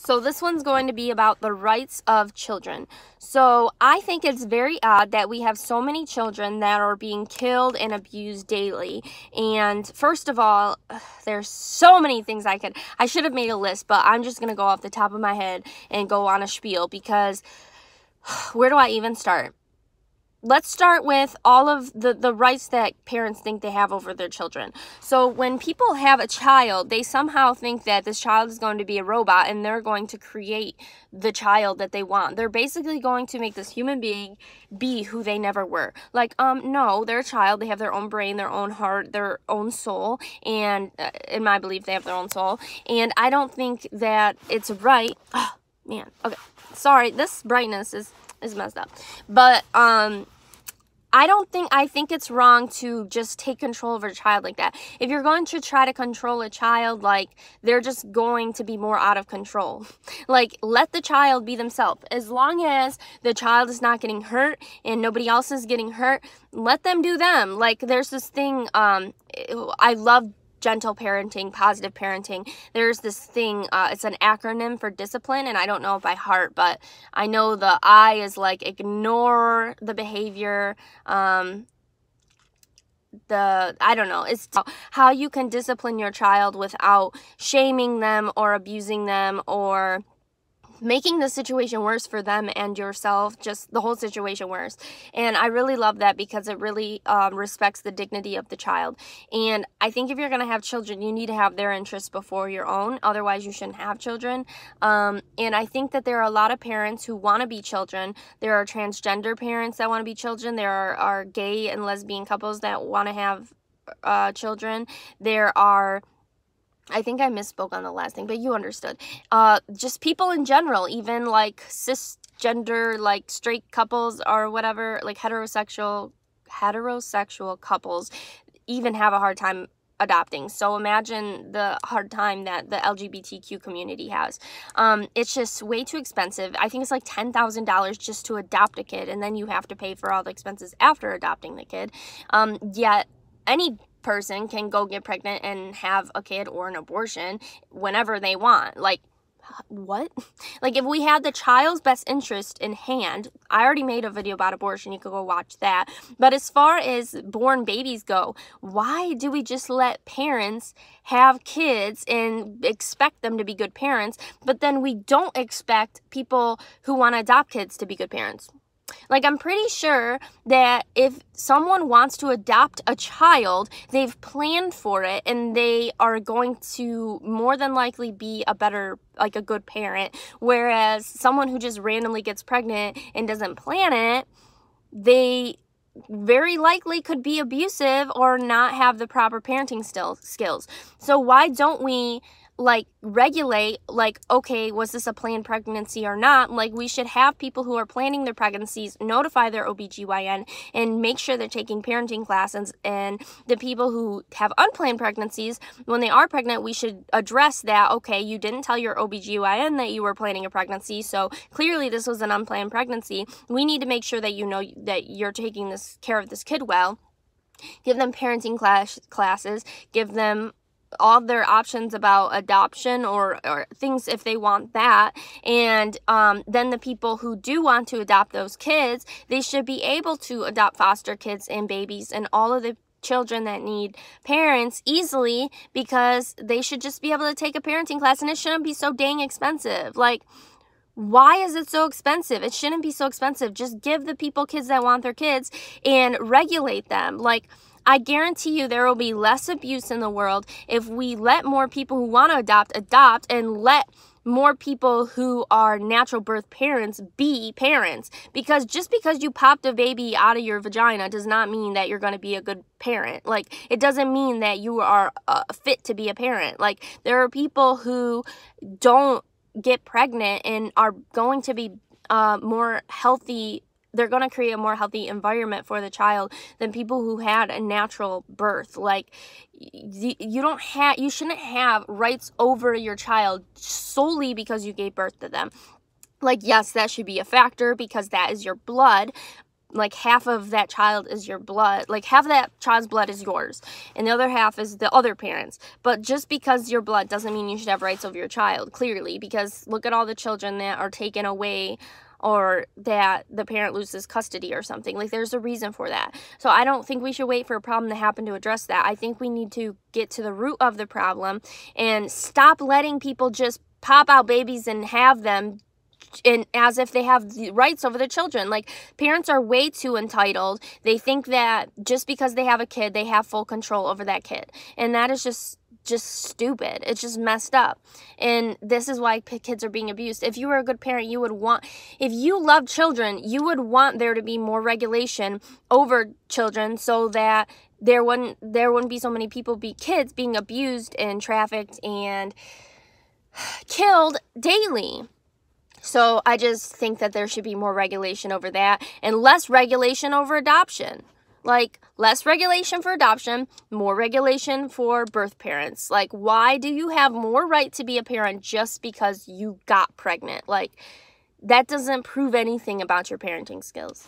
So this one's going to be about the rights of children. So I think it's very odd that we have so many children that are being killed and abused daily. And first of all, there's so many things I should have made a list, but I'm just going to go off the top of my head and go on a spiel because where do I even start? Let's start with all of the rights that parents think they have over their children. So when people have a child, they somehow think that this child is going to be a robot and they're going to create the child that they want. They're basically going to make this human being be who they never were. Like, no, they're a child. They have their own brain, their own heart, their own soul. And in my belief, they have their own soul. And I don't think that it's right. Oh, man. Okay. Sorry. This brightness is messed up. But, I think it's wrong to just take control of a child like that. If you're going to try to control a child, like, they're just going to be more out of control. Like, let the child be themselves. As long as the child is not getting hurt and nobody else is getting hurt, let them do them. Like, there's this thing, I love gentle parenting, positive parenting. There's this thing, it's an acronym for discipline, and I don't know it by heart, but I know the I is like ignore the behavior, I don't know, it's how you can discipline your child without shaming them or abusing them or making the situation worse for them and yourself, just the whole situation worse. And I really love that because it really respects the dignity of the child. And I think if you're going to have children, you need to have their interests before your own. Otherwise, you shouldn't have children. And I think that there are a lot of parents who want to be children. There are transgender parents that want to be children. There are gay and lesbian couples that want to have children. There are, I think I misspoke on the last thing, but you understood. Just people in general, even like cisgender, like straight couples or whatever, like heterosexual couples even have a hard time adopting. So imagine the hard time that the LGBTQ community has. It's just way too expensive. I think it's like $10,000 just to adopt a kid, and then you have to pay for all the expenses after adopting the kid. Yet any person can go get pregnant and have a kid or an abortion whenever they want. Like, what? Like, if we had the child's best interest in hand, I already made a video about abortion, you could go watch that. But as far as born babies go, why do we just let parents have kids and expect them to be good parents, but then we don't expect people who want to adopt kids to be good parents? Like, I'm pretty sure that if someone wants to adopt a child, they've planned for it and they are going to more than likely be a better, like a good parent. Whereas someone who just randomly gets pregnant and doesn't plan it, they very likely could be abusive or not have the proper parenting skills. So why don't we like regulate, like, okay, was this a planned pregnancy or not? Like, we should have people who are planning their pregnancies notify their OBGYN and make sure they're taking parenting classes. And the people who have unplanned pregnancies, when they are pregnant, we should address that. Okay, you didn't tell your OBGYN that you were planning a pregnancy, so clearly this was an unplanned pregnancy. We need to make sure that you know that you're taking this care of this kid well. Give them parenting classes, give them all their options about adoption or things if they want that. And then the people who do want to adopt those kids, they should be able to adopt foster kids and babies and all of the children that need parents easily, because they should just be able to take a parenting class, and it shouldn't be so dang expensive. Like, why is it so expensive? It shouldn't be so expensive. Just give the people kids that want their kids and regulate them. Like, I guarantee you there will be less abuse in the world if we let more people who want to adopt, and let more people who are natural birth parents be parents. Because just because you popped a baby out of your vagina does not mean that you're going to be a good parent. Like, it doesn't mean that you are fit to be a parent. Like, there are people who don't get pregnant and are going to be more healthy. They're going to create a more healthy environment for the child than people who had a natural birth. Like, you shouldn't have rights over your child solely because you gave birth to them. Like, yes, that should be a factor because that is your blood, like half of that child is your blood, like half of that child's blood is yours and the other half is the other parents. But just because your blood doesn't mean you should have rights over your child, clearly, because look at all the children that are taken away or that the parent loses custody or something. Like, there's a reason for that. So I don't think we should wait for a problem to happen to address that. I think we need to get to the root of the problem and stop letting people just pop out babies and have them and as if they have the rights over their children. Like, parents are way too entitled. They think that just because they have a kid, they have full control over that kid. And that is just stupid. It's just messed up. And this is why kids are being abused. If you were a good parent, you would want, if you love children, you would want there to be more regulation over children so that there wouldn't be so many kids being abused and trafficked and killed daily. So I just think that there should be more regulation over that and less regulation over adoption. Like, less regulation for adoption, more regulation for birth parents. Like, why do you have more right to be a parent just because you got pregnant? Like, that doesn't prove anything about your parenting skills.